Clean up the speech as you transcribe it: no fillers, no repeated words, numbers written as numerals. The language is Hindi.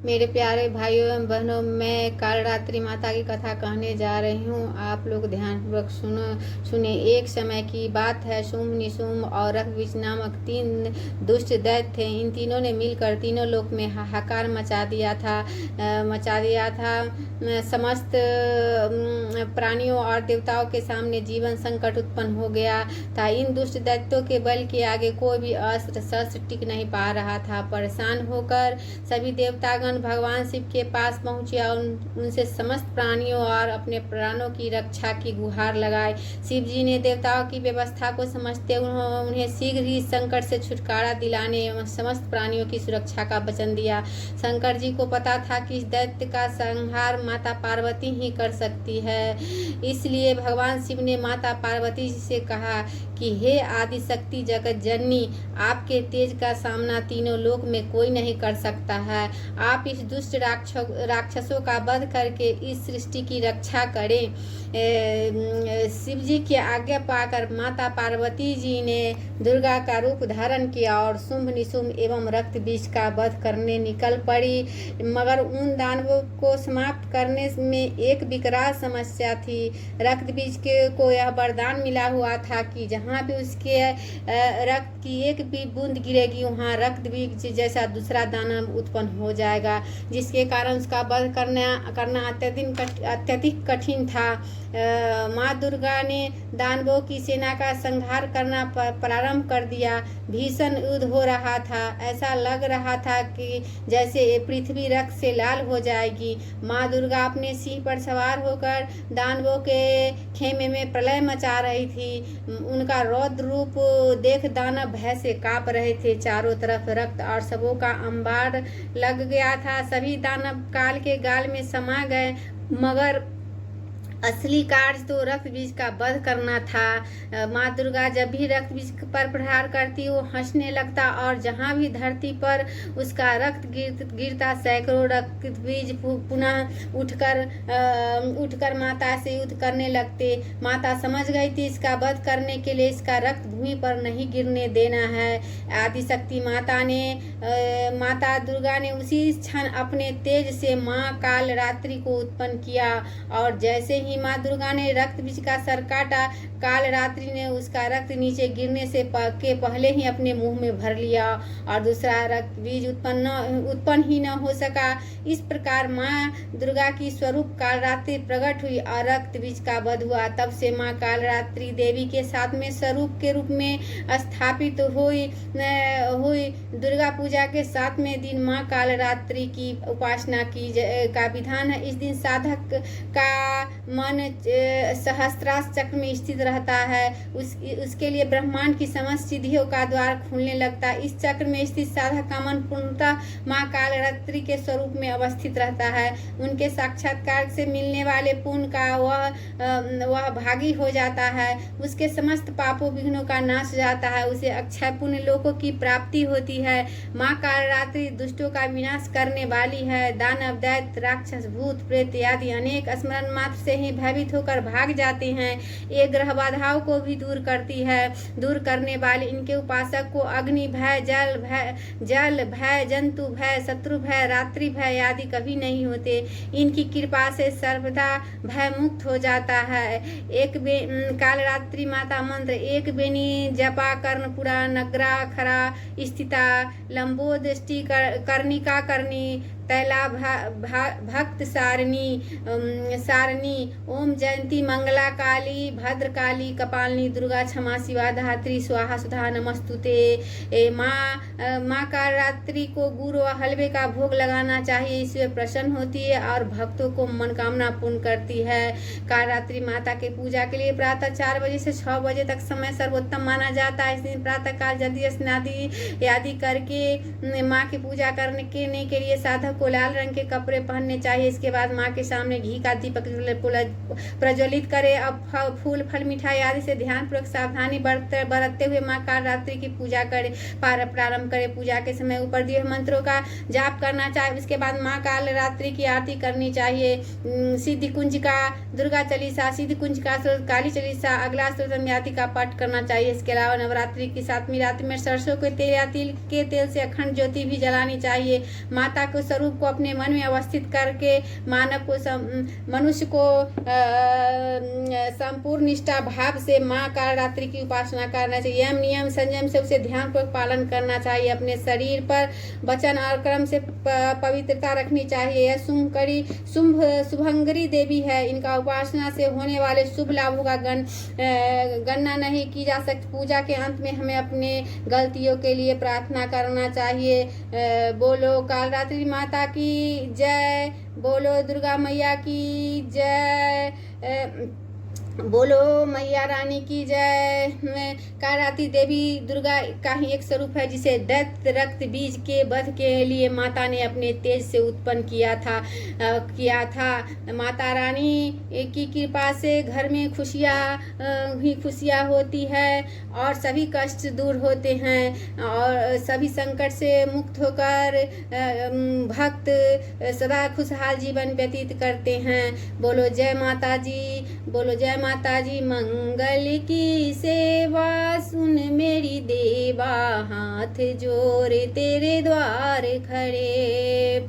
मेरे प्यारे भाइयों एवं बहनों, मैं कालरात्रि माता की कथा कहने जा रही हूँ। आप लोग ध्यानपूर्वक सुने। एक समय की बात है। शुंभ, निशुंभ और रक्तबीज नामक 3 दुष्ट दैत्य थे। इन तीनों ने मिलकर तीनों लोक में हाहाकार मचा दिया था। समस्त प्राणियों और देवताओं के सामने जीवन संकट उत्पन्न हो गया था। इन दुष्ट दैत्यों के बल के आगे कोई भी अस्त्र शस्त्र टिक नहीं पा रहा था। परेशान होकर सभी देवतागण भगवान शिव के पास पहुंचे और उनसे समस्त प्राणियों और अपने प्राणों की रक्षा की गुहार लगाई। शिव जी ने देवताओं की व्यवस्था को समझते उन्हें शीघ्र ही संकट से छुटकारा दिलाने एवं समस्त प्राणियों की सुरक्षा का वचन दिया। शंकर जी को पता था कि इस दैत्य का संहार माता पार्वती ही कर सकती है। इसलिए भगवान शिव ने माता पार्वती जी से कहा कि हे आदि शक्ति जगत जननी, आपके तेज का सामना तीनों लोक में कोई नहीं कर सकता है। आप इस दुष्ट राक्षसों का वध करके इस सृष्टि की रक्षा करें। शिव जी की आज्ञा पाकर माता पार्वती जी ने दुर्गा का रूप धारण किया और शुंभ, निशुंभ एवं रक्त बीज का वध करने निकल पड़ी। मगर उन दानवों को समाप्त करने में एक विकराल समस्या थी। रक्त बीज को यह वरदान मिला हुआ था कि जहाँ भी उसके रक्त की एक भी बूंद गिरेगी, वहाँ रक्त बीज जैसा दूसरा दानव उत्पन्न हो जाएगा, जिसके कारण उसका वध करना अत्यधिक कठिन था। माँ दुर्गा ने दानवों की सेना का संहार करना प्रारंभ कर दिया। भीषण युद्ध हो रहा था। ऐसा लग रहा था कि जैसे पृथ्वी रक्त से लाल हो जाएगी। माँ दुर्गा अपने सिंह पर सवार होकर दानवों के खेमे में प्रलय मचा रही थी। उनका रौद्र रूप देख दानव भय से कांप रहे थे। चारों तरफ रक्त और शवों का अंबार लग गया था। सभी दानव काल के गाल में समा गए, मगर असली कार्य तो रक्त बीज का वध करना था। माँ दुर्गा जब भी रक्त बीज पर प्रहार करती, वो हंसने लगता और जहाँ भी धरती पर उसका रक्त गिरता, सैकड़ों रक्त बीज पुनः उठकर माता से युद्ध करने लगते। माता समझ गई थी इसका वध करने के लिए इसका रक्त भूमि पर नहीं गिरने देना है। आदिशक्ति माता दुर्गा ने उसी क्षण अपने तेज से माँ कालरात्रि को उत्पन्न किया और जैसे ही माँ दुर्गा ने रक्त बीज का सर काटा, कालरात्रि ने उसका रक्त नीचे गिरने से पहले ही अपने मुंह में भर लिया और दूसरा रक्त बीज उत्पन्न ही न हो सका। इस प्रकार माँ दुर्गा की स्वरूप कालरात्रि प्रकट हुई और रक्त बीज का वध हुआ। तब से माँ कालरात्रि देवी के साथ में स्वरूप के रूप में स्थापित हुई। दुर्गा पूजा के 7वें दिन माँ कालरात्रि की उपासना का विधान है। इस दिन साधक का मन सहस्त्रार चक्र में स्थित रहता है। उसके लिए ब्रह्मांड की समस्त सिद्धियों का द्वार खुलने लगता है। इस चक्र में स्थित साधक का मन पूर्णतः माँ कालरात्रि के स्वरूप में अवस्थित रहता है। उनके साक्षात्कार से मिलने वाले पुण्य का वह भागी हो जाता है। उसके समस्त पापों विघ्नों का नाश हो जाता है। उसे अक्षय पुण्य लोकों की प्राप्ति होती है। माँ कालरात्रि दुष्टों का विनाश करने वाली है। दानव, दैत्य, राक्षस, भूत, प्रेत आदि अनेक स्मरण मात्र से ही भयभीत होकर भाग जाते हैं। ये ग्रह बाधाओं को भी दूर करती है। दूर करने वाले इनके उपासक को अग्नि भय, जल भय, जंतु भय, शत्रु भय, रात्रि भय आदि कभी नहीं होते। इनकी कृपा से सर्वदा भय मुक्त हो जाता है। कालरात्रि माता मंत्र एक बेनी जपा कर्णपुरा नगरा खरा स्थिता लंबोदृष्टि कर्णिका करनी तैला भक्त सारणी ओम जयंती मंगला काली भद्रकाली कपालिनी दुर्गा क्षमा शिवा धात्री स्वाहा सुधा नमस्तुते। माँ कालरात्रि को गुड़ व हलवे का भोग लगाना चाहिए। इससे प्रसन्न होती है और भक्तों को मनोकामना पूर्ण करती है। कालरात्रि माता के पूजा के लिए प्रातः 4 बजे से 6 बजे तक समय सर्वोत्तम माना जाता है। इस दिन प्रातः काल जल्दी स्नान आदि करके माँ की पूजा करने के लिए साधक को लाल रंग के कपड़े पहनने चाहिए। इसके बाद माँ के सामने घी का दीपक प्रज्वलित करे। अब फूल, फल, मिठाई आदि से ध्यानपूर्वक सावधानी बरतते हुए माँ कालरात्रि की पूजा करे प्रारंभ करे। पूजा के समय ऊपर दिए मंत्रों का जाप करना चाहिए। उसके बाद माँ कालरात्रि की आरती करनी चाहिए। सिद्धि कुंज का दुर्गा चालीसा, सिद्धि कुंज का काली चालीसा, अगला स्तोत्रम आदि का पाठ करना चाहिए। इसके अलावा नवरात्रि की 7वीं रात्रि में सरसों के तेल या तिल के तेल से अखंड ज्योति भी जलानी चाहिए। माता को स्वरूप स्वरूप को अपने मन में अवस्थित करके मानव को मनुष्य को संपूर्ण निष्ठा भाव से माँ कालरात्रि की उपासना करना चाहिए। यम नियम संयम से उसे ध्यान पूर्वक पालन करना चाहिए। अपने शरीर पर वचन और कर्म से पवित्रता रखनी चाहिए। यह शुभंकरी देवी है। इनका उपासना से होने वाले शुभ लाभों का गणना नहीं की जा सकती। पूजा के अंत में हमें अपने गलतियों के लिए प्रार्थना करना चाहिए। बोलो कालरात्रि माता की जय, बोलो दुर्गा मैया की जय, बोलो मैया रानी की जय। कालरात्रि देवी दुर्गा का ही एक स्वरूप है जिसे दैत्य रक्त बीज के वध के लिए माता ने अपने तेज से उत्पन्न किया था। माता रानी की कृपा से घर में खुशियाँ होती है और सभी कष्ट दूर होते हैं और सभी संकट से मुक्त होकर भक्त सदा खुशहाल जीवन व्यतीत करते हैं। बोलो जय माता जी, बोलो जय माता जी। मंगल की सेवा सुन मेरी देवा, हाथ जोड़ तेरे द्वार खड़े।